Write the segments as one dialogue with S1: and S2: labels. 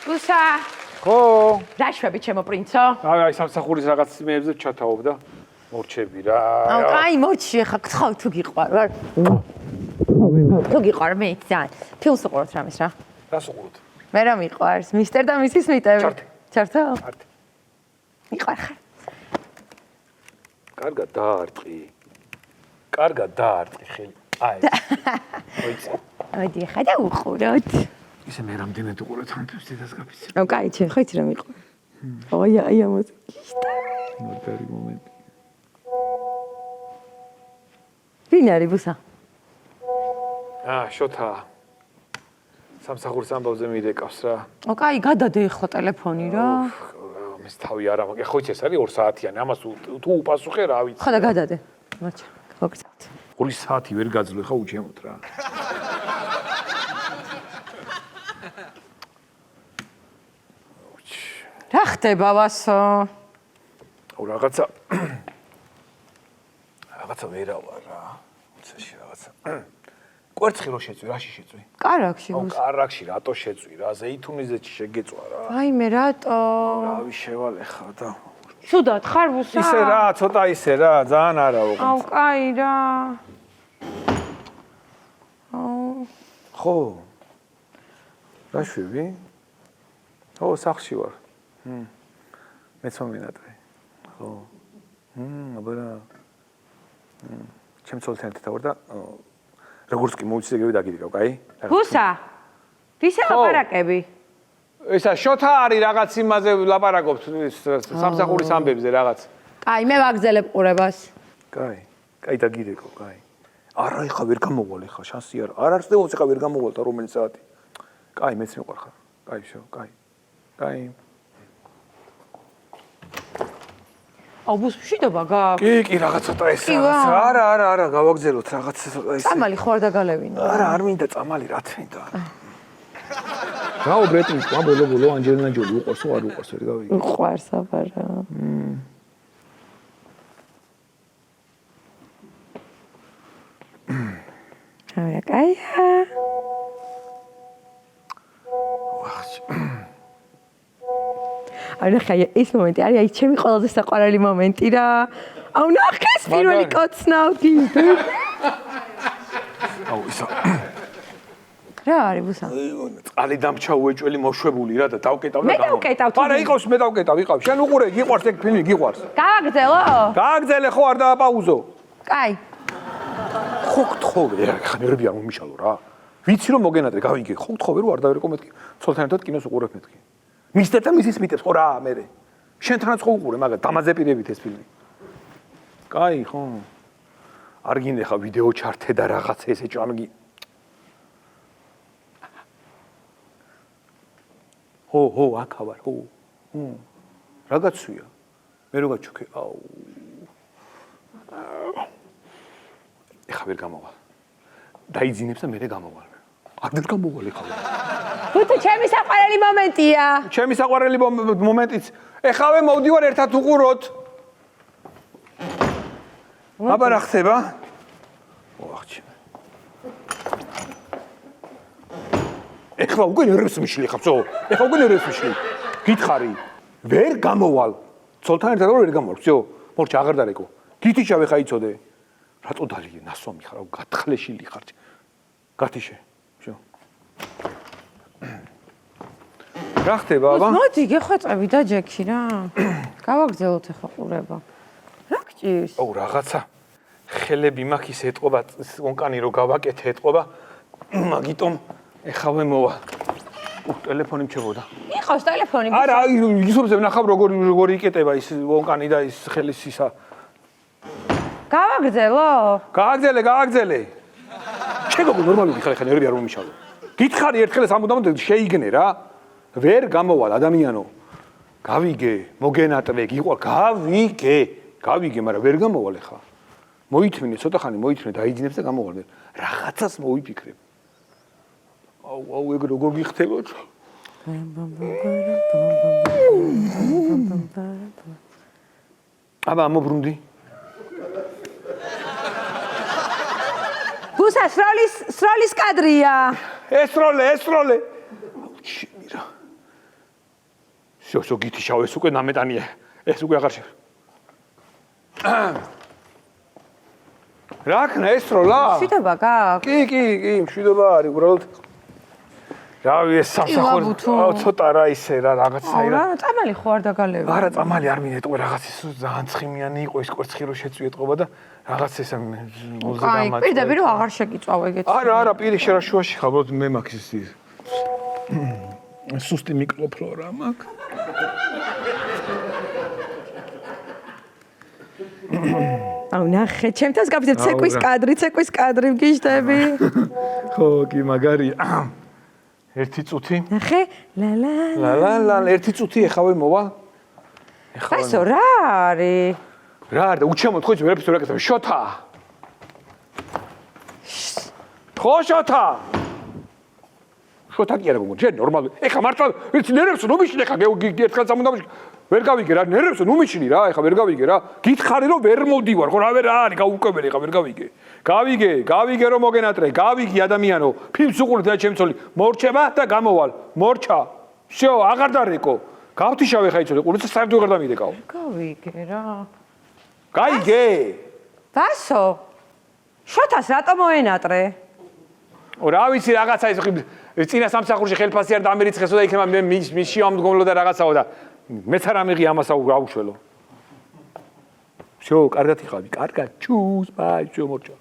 S1: ბუსა.
S2: ხო.
S1: რა შვები ჩემო პრინცო?
S2: აი სამსახურის რაღაც მეებზე ჩათაობ და მორჩები რა.
S1: აი მორჩი ხა გთხოვ თუ გიყვარ. თუ გიყვარ მე ძალიან. ფილმს უყუროთ რამის რა.
S2: რას უყუროთ?
S1: მე რა მიყვარს? მისტერ და მისის მიტევი. ჩართო?
S2: ჩართე.
S1: მიყვარ ხარ.
S2: კარგად დაარტყი. კარგად დაარტყი ხელი. აი. მოიცა.
S1: მოდი ხა და უყუროთ.
S2: ისე მე რამდენად უყურეთ ამ ფილმს დედას გაფიცე.
S1: აუ კაი ჩემ ხო იცი რა მიყვარ. აი ამას.
S2: მოდერი მომენტი.
S1: ვინ არის ბუსა?
S2: შოთა. სამსახურის ამბავზე მიდეკავს რა.
S1: კაი გადადე ხო ტელეფონი რა.
S2: მის თავი არა, მაგრამ ხო იცი ეს არის 2 საათიანი. ამას თუ უპასუხე რა ვიცი.
S1: ხო და გადადე. მოჩა. გოგცავთ.
S2: 2 საათი ვერ გაძლო ხა უჩემოთ რა.
S1: რა ხდება ვასო?
S2: აუ რაღაცა ვერავარ რა. უცეში რაღაცა. კვერცხი რო შეწვი, რაში შეწვი?
S1: კარაქში
S2: აუ
S1: ბუსა.
S2: კარაქში რატო შეწვი რა? ზეითუნიზეში შეგეწვა რა.
S1: ვაიმე რატო?
S2: რავი შევალე ხა და
S1: ცუდად ხარ ბუსა?
S2: ისე რა, ცოტა ისე რა, ძალიან არა უყურე.
S1: აუ კაი რა. აუ
S2: ხო. რა შვები? ო, სახლში ვარ. მეც მომენატრე. ხო. აბა. ჩემ ცოლთან ერთად ვარ და როგორც კი მოვიცდეგები დაგიდიკავ, კაი?
S1: ბუსა. ვისა ლაპარაკები?
S2: ესა შოთა არის რაღაც იმაზე ლაპარაკობთ სამსახურის ამბებზე რაღაც.
S1: კაი, მე ვაგზელებ ყურებას.
S2: კაი. კაი დაგიდეკო, კაი. არა, ეხა ვერ გამოვალ ეხა, შანსი არა. არ არის დევოს ეხა ვერ გამოვალ და რომელი საათი. კაი, მეც მიყვარ ხარ. კაი, შო, კაი. კაი.
S1: აუ ბუს მშვიდობა გაქვს.
S2: კი, რაღაც ცოტა ეს რაღაც. არა, გავაგზელოთ რაღაც ცოტა ეს.
S1: წამალი ხო არ დაგალევინო.
S2: არ მინდა წამალი, რა თქმა უნდა. რაო ბრეტინის ყვა ბოლო ანჯელინა ჯოლი უყურს თუ არ უყურს ვერ გავიგე.
S1: უყვარს აბარა. რა კაია. არა ხაია ეს მომენტი არის აი ჩემი ყველაზე საყვარელი მომენტი რა. აუ ნახეს პირველი კოცნავდი.
S2: აუ ისა
S1: რა არის ბუსა?
S2: წყალი დამჩა უეჭველი მოშვებული რა და დავკეტავ და
S1: მე დავკეტავ თუ
S2: არა იყავს მე დავკეტავ იყავს შენ უყურე გიყვარს ეგ ფილმი გიყვარს
S1: გააგზელო?
S2: გააგზელე ხო არ დააპაუზო
S1: კაი
S2: ხო გთხოვე რა ხა ნერვი არ მომიშალო რა ვიცი რომ მოგენატრე გავიგე ხო გთხოვე რომ არ დავერეკო მეთქი ცოლთან ერთად კინოს უყურებ მეთქი მისტერ და მისის მიტებს ხო რა მე შენთანაც ხო უყურე მაგრამ დამაზე პირებით ეს ფილმი კაი ხო არ გინდა ხა ვიდეო ჩართე და რაღაც ესე ჭამგი ხო, აქ ვარ, ხო. რაღაცია. მე რო გაჩუქე, აუ. ეხა ვერ გამოვალ. დაიძინებს და მე გამოვალ. არ ვერ გამოვალ ეხა.
S1: ბუთი ჩემი საყვარელი მომენტია.
S2: ჩემი საყვარელი მომენტიც. ეხავე მოვდივარ ერთად უყუროთ. აბა რა ხდება? ოახჩი. ეხლა უკვე ნერვებს მიშლი ხაბსო. ეხლა უკვე ნერვებს მიშლი. გითხარი, ვერ გამოვალ. ცოლთან ერთად ვერ გამოვალ, всё. მორჩა აღარ დარეკო. გითიშავე ხა იცოდე. რატო დალიგე ნასვამი ხარ, გათხლეშილი ხარ. გათიშე. всё. რა ხდება, აბა?
S1: მოდი გეხვეწები და ჯექი რა. გავაგზავნოთ ახლა ყურება. რა გჭირს?
S2: აუ რაღაცა ხელები მაქვს ეთყობა, კონკანი რო გავაკეთე ეთყობა. მაგიტომ ეხავე მოვა. ტელეფონი მჩებოდა.
S1: იყავს ტელეფონი.
S2: არა, ისომზე ვნახავ როგორი იკეტება ის ვონკანი და ის ხელის ისა.
S1: გავაგზელო?
S2: გააგზელე. შეგოგო ნორმალური ხალხი ნერვი არ მომიშალო. გითხარი ერთხელ სამუდამოდ შეიგნე რა. ვერ გამოვალ ადამიანო. გავიგე, მოგენატვე, გიყვარ, გავიგე, მაგრამ ვერ გამოვალ ხა. მოითმინე, ცოტა ხანი მოითმინე, დაიძინებს და გამოვალ. რაღაცას მოვიფიქრებ. აუ ეგ როგორ გიხდება? აბა მობრუნდი.
S1: ბუსა სროლის კადრია.
S2: ესროლე. აუ ჩემი რა. всё გითიშავ ეს უკვე ნამეტანია ეს უკვე აღარ შევ რა ქნა ეს როლა
S1: მშვიდობა გაქვს
S2: კი მშვიდობა არის უბრალოდ რავი ეს სამსახური ცოტა რა ისე რა რაღაცა
S1: რა წამალი ხო არ დაგალევი
S2: არა წამალი არ მინეთყო რაღაც ის ძალიან ცხიმიანი იყო ეს კვერცხი რო შეწვიეთყობა და რაღაც ეს მოლზე დამატა
S1: აი პირდაპირ რომ აღარ შეგიწვავ ეგეთ
S2: არა პირი შერაშუაში ხალხოდ მე მაქვს ის სუსტი მიკროფლორა მაქვს
S1: აუ ნახე ჩემთან გაბიძებ ცეკვის კადრი მგიჟდები
S2: ხო კი მაგარია ერთი წუთი
S1: ნახე
S2: ლა ერთი წუთი ეხავე მოვა
S1: ასო რა არის
S2: რა არის და უჩემოთ ხო ვერაფერს ვერ აკეთებ შოთა ხო შოთა კი არა გოგო ჯერ ნორმალი ეხა მართლა ვიცი ნერვებს ნუ მიშნი ეხა ერთხელ წამონდა ვერ გავიგე რა ნერვებს ნუ მიშნი რა ეხა ვერ გავიგე რა გითხარი რომ ვერ მოვდივარ ხო რა არის გაუკვებელი ეხა ვერ გავიგე რომ მოგენატრე გავიგი ადამიანო ფილმს უყურეთ და ჩემცოლი მორჩება და გამოვალ მორჩა всё აღარ დარეკო გავთიშავ ეხა იცოდე ყურიც საერთოდ აღარ დამიდეკაო
S1: გავიგე რა
S2: გაიგე
S1: ვასო შოთას რატომ მოენატრე
S2: რა ვიცი რაღაცა ის წინა სამსახურში ხელფასი არ დამერიცხესო და იქნება მე მისში ამდგომლო და რაღაცაო და მეც არ ამიღი ამასა გაუშველო всё კარგად იყავი კარგად ჩუს ბაი всё მორჩა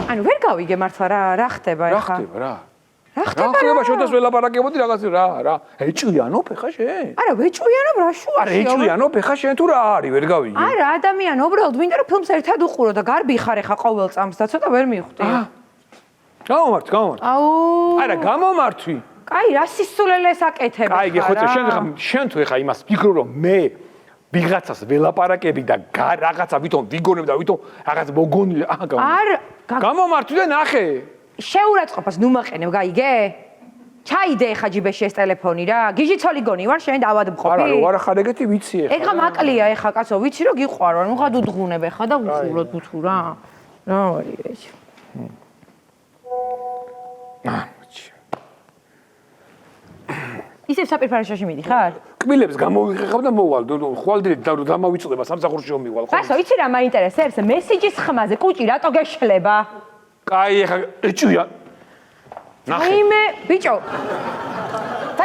S1: ანუ ვერ გავიგე მართლა რა ხდება ეხა
S2: რა ხდება შოთას ველაპარაკებოდი რაღაცა რა ეჭვიანობ ეხა შენ
S1: არა ვეჭვიანობ რა შუაში
S2: არა ეჭვიანობ ეხა შენ თუ რა არის ვერ გავიგე
S1: არა ადამიანი უბრალოდ მინდა რომ ფილმს ერთად უყურო და გარბი ხარ ეხა ყოველ წამს და ცოტა ვერ მივხვდი
S2: გამომართ
S1: აუ
S2: არა გამომართვი
S1: კაი რა სისულელეს აკეთებ
S2: ხა კაი ხო შენ თუ ეხა იმას ფიქრო რომ მე ვიღაცას ველაპარაკები და რაღაცა ვითომ ვიგონებ და ვითომ რაღაც მოგონილი
S1: არა
S2: გამომართვი და ნახე
S1: შეურაცხყოფას ნუ მაყენებ გაიგე ჩაიდე ხა ჯიბეში ეს ტელეფონი რა გიჟიცოლი გონი ვარ შენ დავადმყოფი
S2: არა არა ხარ ეგეთი ვიცი
S1: ეხა მაკლია ეხა კაცო ვიცი რომ გიყვარვარ ნუ ხა დუდღუნებ ეხა და უყუროთ ბუთუ რა არის ეს ისევ საპირფარეშოში მიდიხარ?
S2: კბილებს გამოვიხეხავ და მოვალ, ხვალდით დამავიწდება სამსახურში რომ მივალ.
S1: ხასო, იცი რა მაინტერესებს? მესიჯის ხმაზე კუჭი რატო გეშლება?
S2: კაი, ეხა ეჭვია. ნახე.
S1: აიმე, ბიჭო.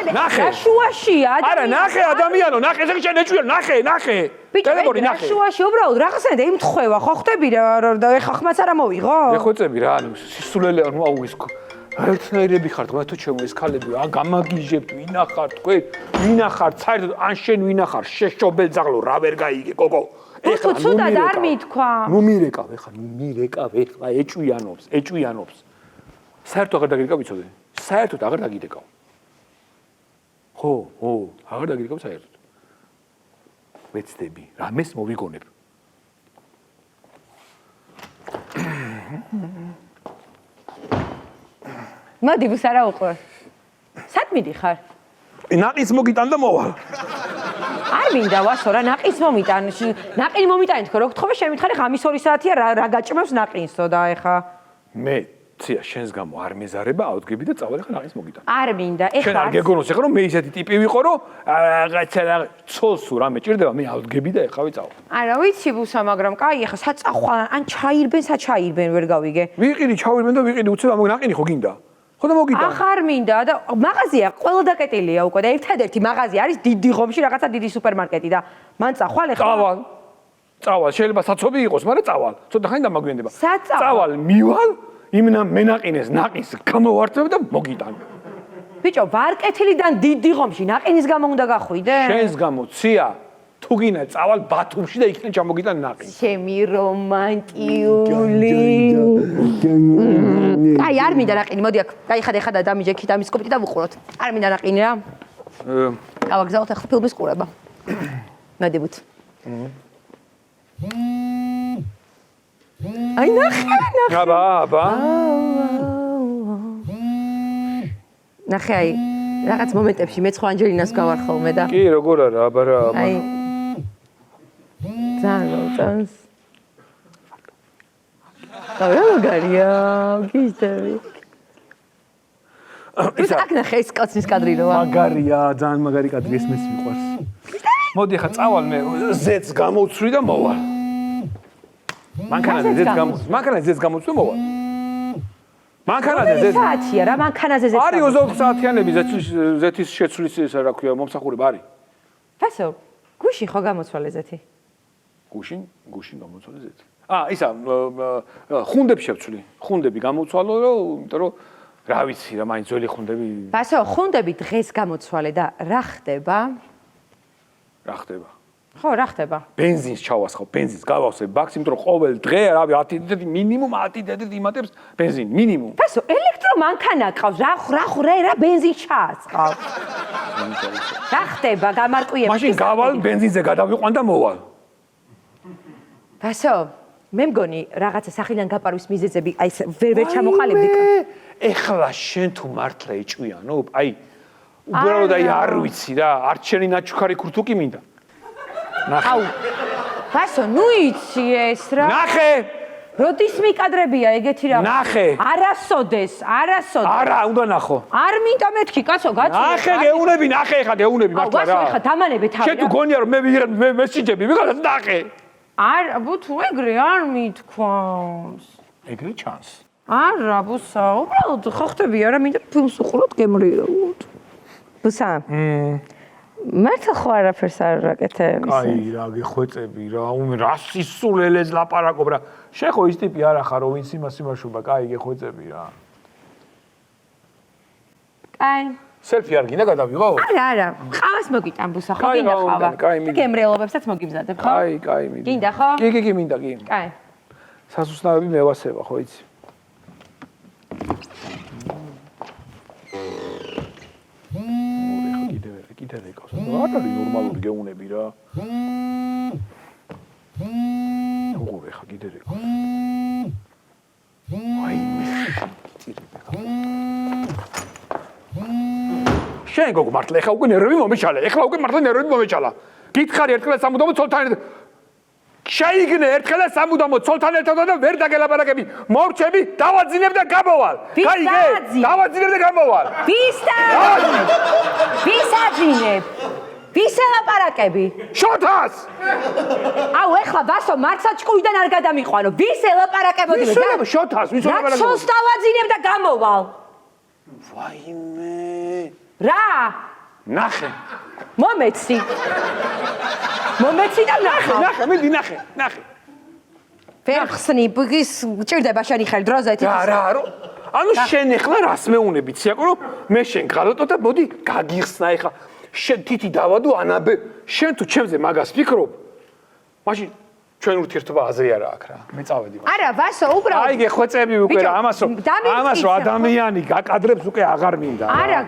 S2: ნახე.
S1: რა შუაშია?
S2: არა, ნახე ადამიანო, ნახე, ესე შენ ეჭვია, ნახე. ტელეფონი ნახე.
S1: შუაში უბრალოდ რაღაცნაირად იმთხვევა, ხო ხვდები რა ეხა ხმაც არა მოვიღო?
S2: ეხოწები რა, ანუ სისულელე, ანუ აუ ის ერთნაირები ხართ, მათო ჩემო ეს ქალები, გამაგიჟებთ, ვინახარ თქვენ? ვინახარ, საერთოდ ან შენ ვინახარ, შეშობელ ძაღლო, რა ვერ გაიგე, გოგო.
S1: ეხლა ცუდად არ მithქვა.
S2: ნუ მირეკავ, ეხლა ეჭვიანობს. საერთოდ აღარ დაგირეკავ, იცოდე? საერთოდ აღარ დაგირეკავ. ხო, აღარ დაგირეკავ საერთოდ. მეცდები, რამეს მოვიგონებ.
S1: მოდი ვუსარა უყურ. სად მიდიხარ?
S2: ნაყინს მოგიტან და მოვალ.
S1: არ მინდა ვასო რა ნაყინს მომიტან. ნაყინი მომიტანი თქო, რო გთხოვე შემითხარი ღამის 2 საათია რა გაჭმევს ნაყინსო და ეხა.
S2: მე ცია შენს გამო არ მეზარება ავდგები და წავალ ეხა ნაყინს მოგიტან.
S1: არ მინდა, ეხა.
S2: შენ არ გეგონოს ეხა რომ მე ისეთი ტიპი ვიყო რომ რაღაცა ცოლს რამე ჭირდება მე ავდგები და ეხა ვიწავალ.
S1: არა ვიცი ბუსა, მაგრამ კაი ეხა საწახვა ან ჩაირბენ ვერ გავიგე.
S2: ვიყიდი ჩავირბენ და ვიყიდი უცებ ამ ნაყინი ხო გინდა? ხო და მოგიტან.
S1: ახარ მინდა და მაღაზია ყველა დაკეტილია უკვე და ერთადერთი მაღაზია არის დიდი ღომში რაღაცა დიდი სუპერმარკეტი და მან წახვალ ეხლა.
S2: წავალ, შეიძლება საცობი იყოს, მაგრამ წავალ. ცოტა ხანი დამაგვიანდება.
S1: წავალ,
S2: მივალ, იმნა მენაყინეს ნაყინს გამოვართებ და მოგიტან.
S1: ბიჭო, ვარკეთილიდან დიდი ღომში ნაყინის გამო უნდა გახვიდე?
S2: შენს გამო ცია თუ გინდა წავალ ბათუმში და იქიდან ჩამოგიტან ნაყინს.
S1: ჩემი რომანტიული. აი, არ მინდა ნაყინი, მოდი აქ. გაიხადე ხადა დამიჯექით ამის კოპტი და ვუყუროთ. არ მინდა ნაყინი რა. გავაგზავნოთ ახლა ფილმის ყურება. მოდი ბუთ. აი ნახე.
S2: აბა.
S1: ნახე აი, რაღაც მომენტებში მე სხვა ანჯელინას გავარ ხოლმე და.
S2: კი, როგორ არა, აბა რა.
S1: აი. ძალიან და რა მაგარია, გიჟდები. ის აქ ნახე ეს კაცის კადრი როა.
S2: მაგარია, ძალიან მაგარი კადრი, ეს მეც მიყვარს. მოდი ახლა წავალ მე ზეც გამოვცვრი და მოვალ. მანქანაზე ზეც გამოვცვრი მოვალ. მანქანაზე ზეც
S1: საათია რა, მანქანაზე ზეც.
S2: არის 24 საათიანები ზეთის შეცვლის ესა რა ქვია, მომსახურება არის.
S1: ფასო, გუშინ ხო გამოცვალე ზეთი?
S2: გუშინ გამოცვალე ზეთი. ისა ხუნდები შევცვლი. ხუნდები გამოცვალო, იმიტომ რომ რა ვიცი რა, მაინც ძველი ხუნდები.
S1: ფასო, ხუნდები დღეს გამოცვალე და რა ხდება?
S2: რა ხდება?
S1: ხო, რა ხდება?
S2: ბენზინს ჩავასხავ, ბენზინს გავავსებ ბაქს, იმიტომ რომ ყოველ დღე რავი 10 ლიტრი მინიმუმ 10 ლიტრი იმატებს ბენზინი, მინიმუმ.
S1: ფასო, ელექტრომანქანა ყავს, რა ბენზინს ჩააწყავ. რა ხდება? გამარკვიებ.
S2: მაშინ გავალ ბენზინზე გადავიყვან და მოვალ.
S1: ფასო, მე მგონი რაღაცა სახიდან გაპარვის მიზეზები, აი ვერ ჩამოყალიბდი.
S2: ეხლა შენ თუ მართლა ეჭვიანობ, აი უბრალოდ აი არ ვიცი რა, არ შენი ნაჩუქარი ქურთუკი მინდა. ნახე.
S1: აუ. ფასო, ნუ იცი ეს რა.
S2: ნახე.
S1: როდის მიკადრებია ეგეთი რა?
S2: ნახე.
S1: არასოდეს.
S2: არა, უნდა ნახო.
S1: არ მინდა მეთქი, კაცო, გაწვი.
S2: ნახე, გეუნები, ნახე ეხლა გეუნები მართლა რა.
S1: ვასო, ეხლა დამანებე თავი.
S2: შენ თუ გონია რომ მე მესიჯები, ვიღაცას ნახე.
S1: არ, ბუთუ ეგრე არ მithქვამს.
S2: ეგრე ჩანს.
S1: არა, ბუსა, უბრალოდ ხო ხტები არა, მინდა ფილმს უყუროთ, გემრიელოთ. ბუსა. მართლა ხო არაფერს არ ვაკეთებ?
S2: აი რა, გეხვეწები რა, რა სისულელეს ლაპარაკობ რა. შენ ხო ის ტიპი არა ხარ, რომ ვინც იმას იმაშობა, კაი, გეხვეწები რა.
S1: კაი.
S2: სელფი არ გინდა გადავიღო?
S1: არა, ყავას მოგიტან ბუსა, ხო გინდა ყავა? გემრიელობებსაც მოგიმზადებ, ხო?
S2: კაი, მინდა.
S1: გინდა ხო?
S2: კი, მინდა, კი.
S1: კაი.
S2: სასუსნავები მევასება, ხო იცი? კიდე რეკავს. არ არის ნორმალური გეუნები რა. უყურე ხა კიდე რეკავს. აი წირები ხა. შენ გოგო მართლა ეხლა უკვე ნერვები მომეჩალა. გითხარი ერთხელ სამუდამო ცოლთან ერთად. შეიგნე ერთხელ სამუდამო ცოლთან ერთად და ვერ დაგელაპარაკები. მორჩები, დავაძინებ და გამოვალ. გაიგე? დავაძინებ და გამოვალ.
S1: ვის აძინებ? ვის ელაპარაკები?
S2: შოთას!
S1: აუ ეხლა ბასო მარცაჭკუიდან არ გადამიყვანო. ვის ელაპარაკებოდი?
S2: შოთას, ვის ელაპარაკებოდი?
S1: რა ცოლს დავაძინებ და გამოვალ.
S2: ვაიმე.
S1: რა?
S2: ნახე.
S1: მომეცი და ნახე.
S2: მიდი ნახე.
S1: ვერ ხსნი, ბგის ჭირდება შენი ხელი დროზე.
S2: რა, ანუ შენ ეხლა რას მეუნები ციაკო, რომ მე შენ გალოტო და მოდი გაგიხსნა ეხლა. შენ თითი დავადო ანაბე, შენ თუ ჩემზე მაგას ფიქრობ, მაშინ ჩვენ ურთიერთობა აზრი არა აქვს რა. მე წავედი.
S1: არა, ვასო, უბრალოდ.
S2: აი გეხვეწები უკვე რა, ამას რომ ადამიანი გაკადრებს უკვე აღარ მინდა.
S1: არა,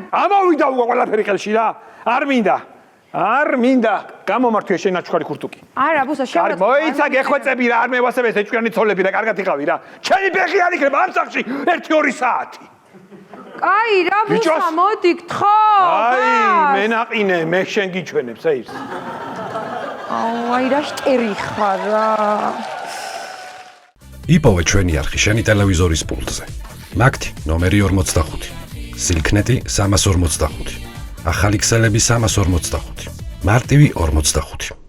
S2: ამოვიდა უკვე ყველაფერი ხელში რა. არ მინდა. გამომართვია შენ ნაჩუქარი ქურთუკი.
S1: არა, ბუსა, შენ.
S2: მოიცა გეხვეწები რა, არ მევასებ ეს ეჭვიანი ცოლები და კარგად იყავი რა. ჩემი ფეხი არ იქნება ამ სახში 1-2 საათი.
S1: კაი, რა ბუსა, მოდი გთხო.
S2: აი, მე ნაყინე, მე შენ გიჩვენებ საერთს.
S1: აი რა შტერი ხარ რა.
S3: იპოვე ჩვენი არხი შენი ტელევიზორის პულტზე. მაგთი ნომერი 45. სილქნეტი 345. ახალი ქსელები 345. მარტივი 45.